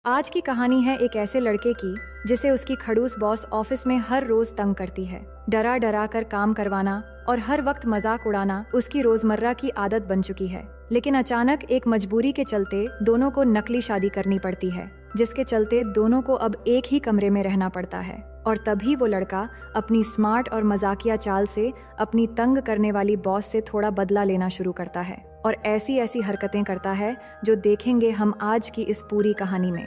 आज की कहानी है एक ऐसे लड़के की जिसे उसकी खड़ूस बॉस ऑफिस में हर रोज तंग करती है। डरा डरा कर काम करवाना और हर वक्त मजाक उड़ाना उसकी रोजमर्रा की आदत बन चुकी है। लेकिन अचानक एक मजबूरी के चलते दोनों को नकली शादी करनी पड़ती है, जिसके चलते दोनों को अब एक ही कमरे में रहना पड़ता है। और तभी वो लड़का अपनी स्मार्ट और मजाकिया चाल से अपनी तंग करने वाली बॉस से थोड़ा बदला लेना शुरू करता है और ऐसी ऐसी हरकतें करता है जो देखेंगे हम आज की इस पूरी कहानी में।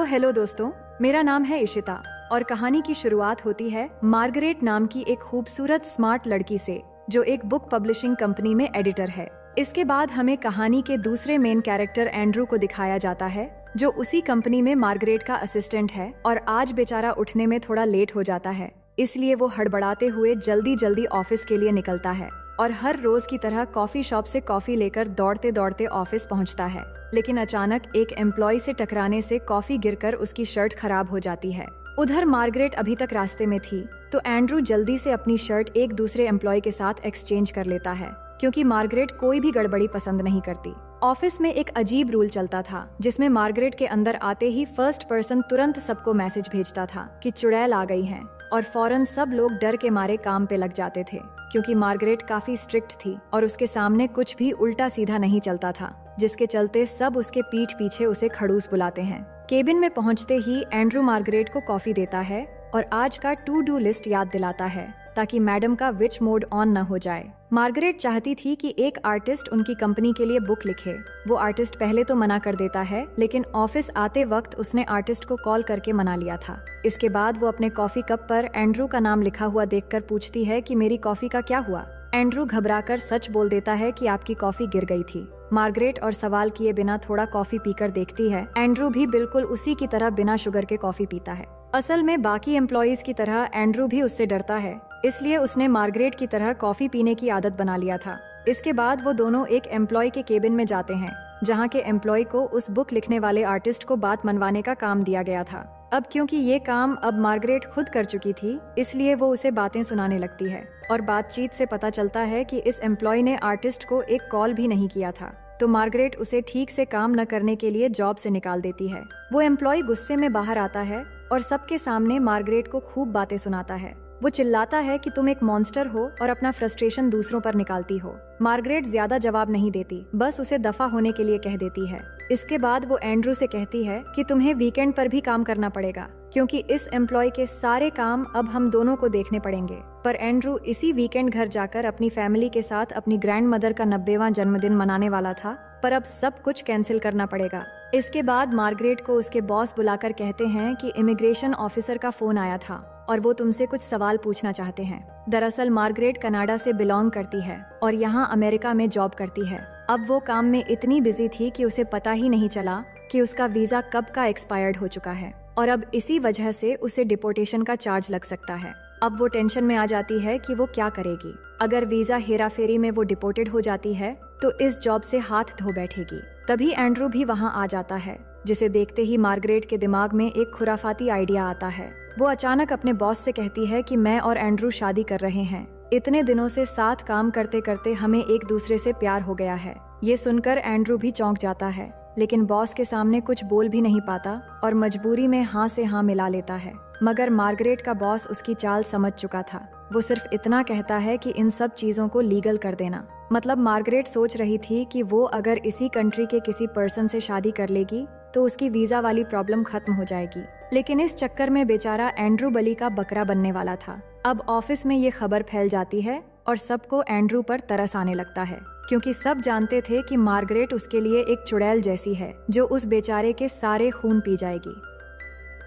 हेलो दोस्तों, मेरा नाम है इशिता और कहानी की शुरुआत होती है मार्गरेट नाम की एक खूबसूरत स्मार्ट लड़की से, जो एक बुक पब्लिशिंग कंपनी में एडिटर है। इसके बाद हमें कहानी के दूसरे मेन कैरेक्टर एंड्रू को दिखाया जाता है, जो उसी कंपनी में मार्गरेट का असिस्टेंट है और आज बेचारा उठने में थोड़ा लेट हो जाता है, इसलिए वो हड़बड़ाते हुए जल्दी जल्दी ऑफिस के लिए निकलता है और हर रोज की तरह कॉफी शॉप से कॉफी लेकर दौड़ते दौड़ते ऑफिस पहुंचता है। लेकिन अचानक एक एम्प्लॉय से टकराने से कॉफी गिरकर उसकी शर्ट खराब हो जाती है। उधर मार्गरेट अभी तक रास्ते में थी तो एंड्रू जल्दी से अपनी शर्ट एक दूसरे एम्प्लॉय के साथ एक्सचेंज कर लेता है, क्योंकि मार्गरेट कोई भी गड़बड़ी पसंद नहीं करती। ऑफिस में एक अजीब रूल चलता था जिसमें मार्गरेट के अंदर आते ही फर्स्ट पर्सन तुरंत सबको मैसेज भेजता था कि चुड़ैल आ गई है, और फौरन सब लोग डर के मारे काम पे लग जाते थे, क्योंकि मार्गरेट काफी स्ट्रिक्ट थी और उसके सामने कुछ भी उल्टा सीधा नहीं चलता था, जिसके चलते सब उसके पीठ पीछे उसे खड़ूस बुलाते हैं। केबिन में पहुंचते ही एंड्रू मार्गरेट को कॉफी देता है और आज का टू डू लिस्ट याद दिलाता है ताकि मैडम का विच मोड ऑन न हो जाए। मार्गरेट चाहती थी कि एक आर्टिस्ट उनकी कंपनी के लिए बुक लिखे। वो आर्टिस्ट पहले तो मना कर देता है, लेकिन ऑफिस आते वक्त उसने आर्टिस्ट को कॉल करके मना लिया था। इसके बाद वो अपने कॉफी कप पर एंड्रू का नाम लिखा हुआ देखकर पूछती है कि मेरी कॉफी का क्या हुआ। एंड्रू घबराकर सच बोल देता है कि आपकी कॉफी गिर गई थी। मार्गरेट और सवाल किए बिना थोड़ा कॉफी पीकर देखती है। एंड्रू भी बिल्कुल उसी की तरह बिना शुगर के कॉफी पीता है। असल में बाकी एम्प्लॉइज की तरह एंड्रू भी उससे डरता है, इसलिए उसने मार्गरेट की तरह कॉफी पीने की आदत बना लिया था। इसके बाद वो दोनों एक एम्प्लॉय के केबिन में जाते हैं, जहाँ के एम्प्लॉय को उस बुक लिखने वाले आर्टिस्ट को बात मनवाने का काम दिया गया था। अब क्योंकि ये काम अब मार्गरेट खुद कर चुकी थी, इसलिए वो उसे बातें सुनाने लगती है और बातचीत से पता चलता है कि इस एम्प्लॉय ने आर्टिस्ट को एक कॉल भी नहीं किया था, तो मार्गरेट उसे ठीक से काम न करने के लिए जॉब से निकाल देती है। वो एम्प्लॉय गुस्से में बाहर आता है और सबके सामने मार्गरेट को खूब बातें सुनाता है। वो चिल्लाता है कि तुम एक मॉन्स्टर हो और अपना फ्रस्ट्रेशन दूसरों पर निकालती हो। मार्गरेट ज्यादा जवाब नहीं देती, बस उसे दफा होने के लिए कह देती है। इसके बाद वो एंड्रू से कहती है कि तुम्हें वीकेंड पर भी काम करना पड़ेगा, क्योंकि इस एम्प्लॉय के सारे काम अब हम दोनों को देखने पड़ेंगे। पर एंड्रू इसी वीकेंड घर जाकर अपनी फैमिली के साथ अपनी ग्रैंड मदर का 90वां जन्मदिन मनाने वाला था, पर अब सब कुछ कैंसिल करना पड़ेगा। इसके बाद मार्गरेट को उसके बॉस बुलाकर कहते हैं कि इमिग्रेशन ऑफिसर का फोन आया था और वो तुमसे कुछ सवाल पूछना चाहते हैं। दरअसल मार्गरेट कनाडा से बिलोंग करती है और यहाँ अमेरिका में जॉब करती है। अब वो काम में इतनी बिजी थी कि उसे पता ही नहीं चला कि उसका वीजा कब का एक्सपायर्ड हो चुका है और अब इसी वजह से उसे डिपोर्टेशन का चार्ज लग सकता है। अब वो टेंशन में आ जाती है कि वो क्या करेगी। अगर वीजा हेराफेरी में वो डिपोर्टेड हो जाती है तो इस जॉब से हाथ धो बैठेगी। तभी एंड्रू भी वहाँ आ जाता है, जिसे देखते ही मार्गरेट के दिमाग में एक खुराफाती आइडिया आता है। वो अचानक अपने बॉस से कहती है कि मैं और एंड्रू शादी कर रहे हैं। इतने दिनों से साथ काम करते करते हमें एक दूसरे से प्यार हो गया है। ये सुनकर एंड्रू भी चौंक जाता है, लेकिन बॉस के सामने कुछ बोल भी नहीं पाता और मजबूरी में हाँ से हाँ मिला लेता है। मगर मार्गरेट का बॉस उसकी चाल समझ चुका था। वो सिर्फ इतना कहता है कि इन सब चीजों को लीगल कर देना। मतलब मार्गरेट सोच रही थी कि वो अगर इसी कंट्री के किसी पर्सन से शादी कर लेगी तो उसकी वीजा वाली प्रॉब्लम खत्म हो जाएगी, लेकिन इस चक्कर में बेचारा एंड्रू बलि का बकरा बनने वाला था। अब ऑफिस में ये खबर फैल जाती है और सबको एंड्रू पर तरस आने लगता है, क्योंकि सब जानते थे कि मार्गरेट उसके लिए एक चुड़ैल जैसी है जो उस बेचारे के सारे खून पी जाएगी।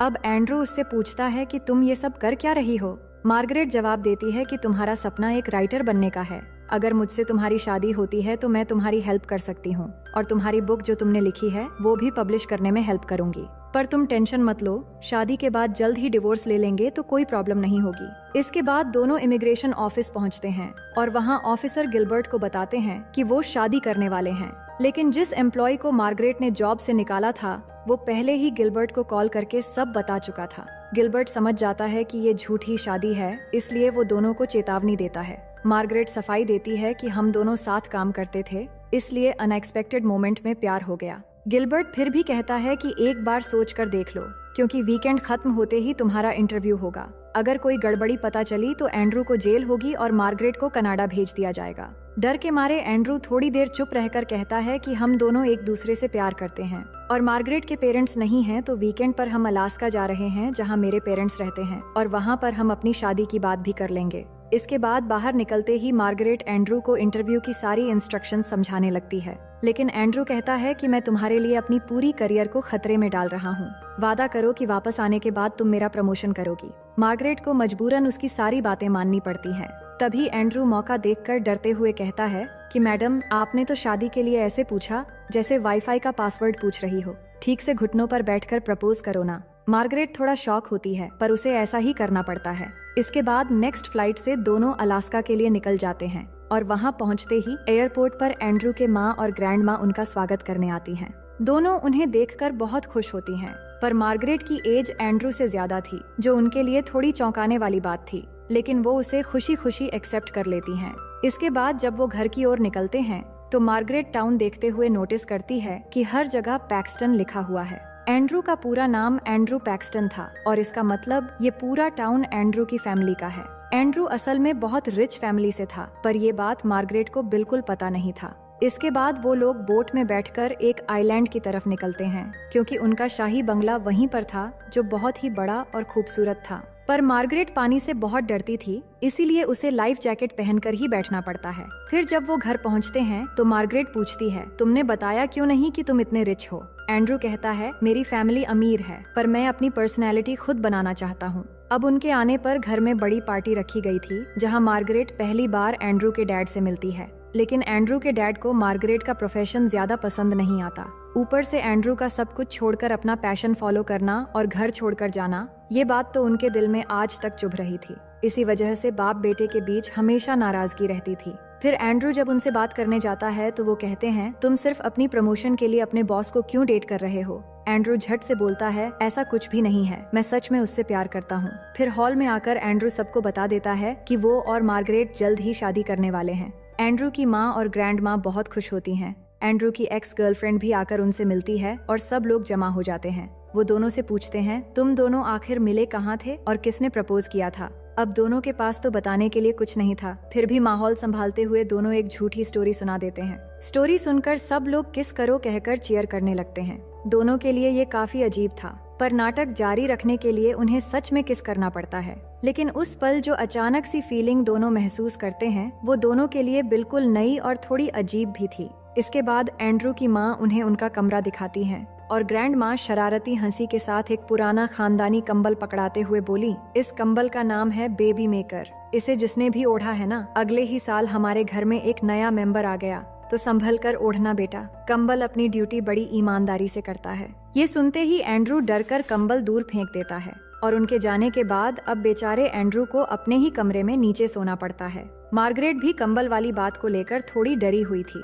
अब एंड्रू उससे पूछता है कि तुम ये सब कर क्या रही हो। मार्गरेट जवाब देती है कि तुम्हारा सपना एक राइटर बनने का है। अगर मुझसे तुम्हारी शादी होती है तो मैं तुम्हारी हेल्प कर सकती हूँ और तुम्हारी बुक जो तुमने लिखी है वो भी पब्लिश करने में हेल्प करूंगी। पर तुम टेंशन मत लो, शादी के बाद जल्द ही डिवोर्स ले लेंगे तो कोई प्रॉब्लम नहीं होगी। इसके बाद दोनों इमिग्रेशन ऑफिस पहुँचते हैं और वहाँ ऑफिसर गिलबर्ट को बताते हैं कि वो शादी करने वाले हैं। लेकिन जिस एम्प्लॉय को मार्गरेट ने जॉब से निकाला था वो पहले ही गिलबर्ट को कॉल करके सब बता चुका था। गिलबर्ट समझ जाता है कि ये झूठी शादी है, इसलिए वो दोनों को चेतावनी देता है। मार्गरेट सफाई देती है कि हम दोनों साथ काम करते थे, इसलिए अनएक्सपेक्टेड मोमेंट में प्यार हो गया। गिलबर्ट फिर भी कहता है कि एक बार सोच कर देख लो, क्योंकि वीकेंड खत्म होते ही तुम्हारा इंटरव्यू होगा। अगर कोई गड़बड़ी पता चली तो एंड्रू को जेल होगी और मार्गरेट को कनाडा भेज दिया जाएगा। डर के मारे एंड्रू थोड़ी देर चुप रहकर कहता है कि हम दोनों एक दूसरे से प्यार करते हैं और मार्गरेट के पेरेंट्स नहीं हैं, तो वीकेंड पर हम अलास्का जा रहे हैं जहां मेरे पेरेंट्स रहते हैं, और वहां पर हम अपनी शादी की बात भी कर लेंगे। इसके बाद बाहर निकलते ही मार्गरेट एंड्रू को इंटरव्यू की सारी इंस्ट्रक्शंस समझाने लगती है, लेकिन एंड्रू कहता है कि मैं तुम्हारे लिए अपनी पूरी करियर को खतरे में डाल रहा हूँ। वादा करो कि वापस आने के बाद तुम मेरा प्रमोशन करोगी। मार्गरेट को मजबूरन उसकी सारी बातें माननी पड़ती हैं। तभी एंड्रू मौका देखकर डरते हुए कहता है कि मैडम, आपने तो शादी के लिए ऐसे पूछा जैसे वाईफाई का पासवर्ड पूछ रही हो। ठीक से घुटनों पर बैठकर प्रपोज करो ना। मार्गरेट थोड़ा शॉक होती है, पर उसे ऐसा ही करना पड़ता है। इसके बाद नेक्स्ट फ्लाइट से दोनों अलास्का के लिए निकल जाते हैं और वहां पहुंचते ही एयरपोर्ट पर एंड्रू के माँ और ग्रैंड माँ उनका स्वागत करने आती हैं। दोनों उन्हें देखकर बहुत खुश होती हैं, पर मार्गरेट की एज एंड्रू से ज्यादा थी, जो उनके लिए थोड़ी चौंकाने वाली बात थी, लेकिन वो उसे खुशी खुशी एक्सेप्ट कर लेती हैं। इसके बाद जब वो घर की ओर निकलते हैं तो मार्गरेट टाउन देखते हुए नोटिस करती है कि हर जगह पैक्सटन लिखा हुआ है। एंड्रू का पूरा नाम एंड्रू पैक्सटन था और इसका मतलब ये पूरा टाउन एंड्रू की फैमिली का है। एंड्रू असल में बहुत रिच फैमिली से था, पर ये बात मार्गरेट को बिल्कुल पता नहीं था। इसके बाद वो लोग बोट में बैठकर एक आइलैंड की तरफ निकलते हैं, क्योंकि उनका शाही बंगला वहीं पर था, जो बहुत ही बड़ा और खूबसूरत था। पर मार्गरेट पानी से बहुत डरती थी, इसीलिए उसे लाइफ जैकेट पहनकर ही बैठना पड़ता है। फिर जब वो घर पहुंचते हैं तो मार्गरेट पूछती है, तुमने बताया क्यों नहीं कि तुम इतने रिच हो? एंड्रू कहता है, मेरी फैमिली अमीर है, पर मैं अपनी पर्सनैलिटी खुद बनाना चाहता हूँ। अब उनके आने पर घर में बड़ी पार्टी रखी गई थी, जहाँ मार्गरेट पहली बार एंड्रू के डैड से मिलती है। लेकिन एंड्रू के डैड को मार्गरेट का प्रोफेशन ज्यादा पसंद नहीं आता। ऊपर से एंड्रू का सब कुछ छोड़कर अपना पैशन फॉलो करना और घर छोड़कर जाना, ये बात तो उनके दिल में आज तक चुभ रही थी। इसी वजह से बाप बेटे के बीच हमेशा नाराजगी रहती थी। फिर एंड्रू जब उनसे बात करने जाता है तो वो कहते हैं, तुम सिर्फ अपनी प्रमोशन के लिए अपने बॉस को क्यों डेट कर रहे हो? एंड्रू झट से बोलता है, ऐसा कुछ भी नहीं है, मैं सच में उससे प्यार करता हूँ। फिर हॉल में आकर एंड्रू सबको बता देता है कि वो और मार्गरेट जल्द ही शादी करने वाले हैं। एंड्रू की माँ और ग्रैंड माँ बहुत खुश होती हैं। एंड्रू की एक्स गर्लफ्रेंड भी आकर उनसे मिलती है और सब लोग जमा हो जाते हैं। वो दोनों से पूछते हैं, तुम दोनों आखिर मिले कहाँ थे और किसने प्रपोज किया था? अब दोनों के पास तो बताने के लिए कुछ नहीं था, फिर भी माहौल संभालते हुए दोनों एक झूठी स्टोरी सुना देते हैं। स्टोरी सुनकर सब लोग किस करो कहकर चीयर करने लगते हैं। दोनों के लिए ये काफी अजीब था, पर नाटक जारी रखने के लिए उन्हें सच में किस करना पड़ता है। लेकिन उस पल जो अचानक सी फीलिंग दोनों महसूस करते हैं, वो दोनों के लिए बिल्कुल नई और थोड़ी अजीब भी थी। इसके बाद एंड्रू की माँ उन्हें उनका कमरा दिखाती है और ग्रैंड माँ शरारती हंसी के साथ एक पुराना खानदानी कंबल पकड़ाते हुए बोली, इस कंबल का नाम है बेबी मेकर। इसे जिसने भी ओढ़ा है ना, अगले ही साल हमारे घर में एक नया मेंबर आ गया, तो संभल कर ओढ़ना बेटा। कंबल अपनी ड्यूटी बड़ी ईमानदारी से करता है। ये सुनते ही एंड्रू डरकर कंबल दूर फेंक देता है और उनके जाने के बाद अब बेचारे एंड्रू को अपने ही कमरे में नीचे सोना पड़ता है। मार्गरेट भी कंबल वाली बात को लेकर थोड़ी डरी हुई थी।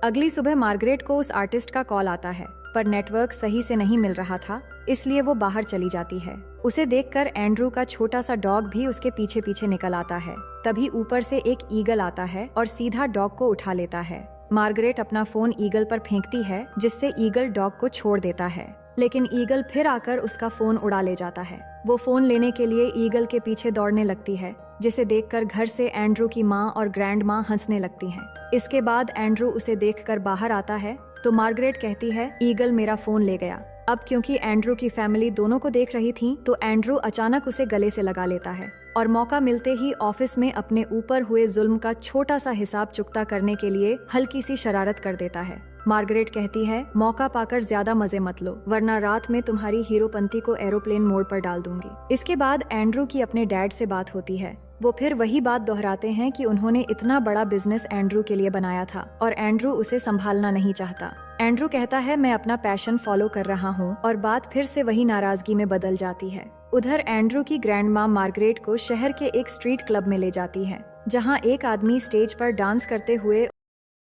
अगली सुबह मार्गरेट को उस आर्टिस्ट का कॉल आता है, पर नेटवर्क सही से नहीं मिल रहा था, इसलिए वो बाहर चली जाती है। उसे देखकर एंड्रू का छोटा सा डॉग भी उसके पीछे पीछे निकल आता है। तभी ऊपर से एक ईगल आता है और सीधा डॉग को उठा लेता है। मार्गरेट अपना फोन ईगल पर फेंकती है, जिससे ईगल डॉग को छोड़ देता है, लेकिन ईगल फिर आकर उसका फोन उड़ा ले जाता है। वो फोन लेने के लिए ईगल के पीछे दौड़ने लगती है, जिसे देखकर घर से एंड्रू की माँ और ग्रैंड माँ हंसने लगती हैं। इसके बाद एंड्रू उसे देखकर बाहर आता है तो मार्गरेट कहती है, ईगल मेरा फोन ले गया। अब क्योंकि एंड्रू की फैमिली दोनों को देख रही थी, तो एंड्रू अचानक उसे गले से लगा लेता है और मौका मिलते ही ऑफिस में अपने ऊपर हुए जुल्म का छोटा सा हिसाब चुकता करने के लिए हल्की सी शरारत कर देता है। मार्गरेट कहती है, मौका पाकर ज्यादा मजे मत लो, वरना रात में तुम्हारी हीरोपंती को एरोप्लेन मोड पर डाल दूंगी। इसके बाद एंड्रू की अपने डैड से बात होती है। वो फिर वही बात दोहराते हैं कि उन्होंने इतना बड़ा बिजनेस एंड्रू के लिए बनाया था और एंड्रू उसे संभालना नहीं चाहता। एंड्रू कहता है, मैं अपना पैशन फॉलो कर रहा हूँ, और बात फिर से वही नाराजगी में बदल जाती है। उधर एंड्रू की ग्रैंड माँ मार्गरेट को शहर के एक स्ट्रीट क्लब में ले जाती है, जहाँ एक आदमी स्टेज पर डांस करते हुए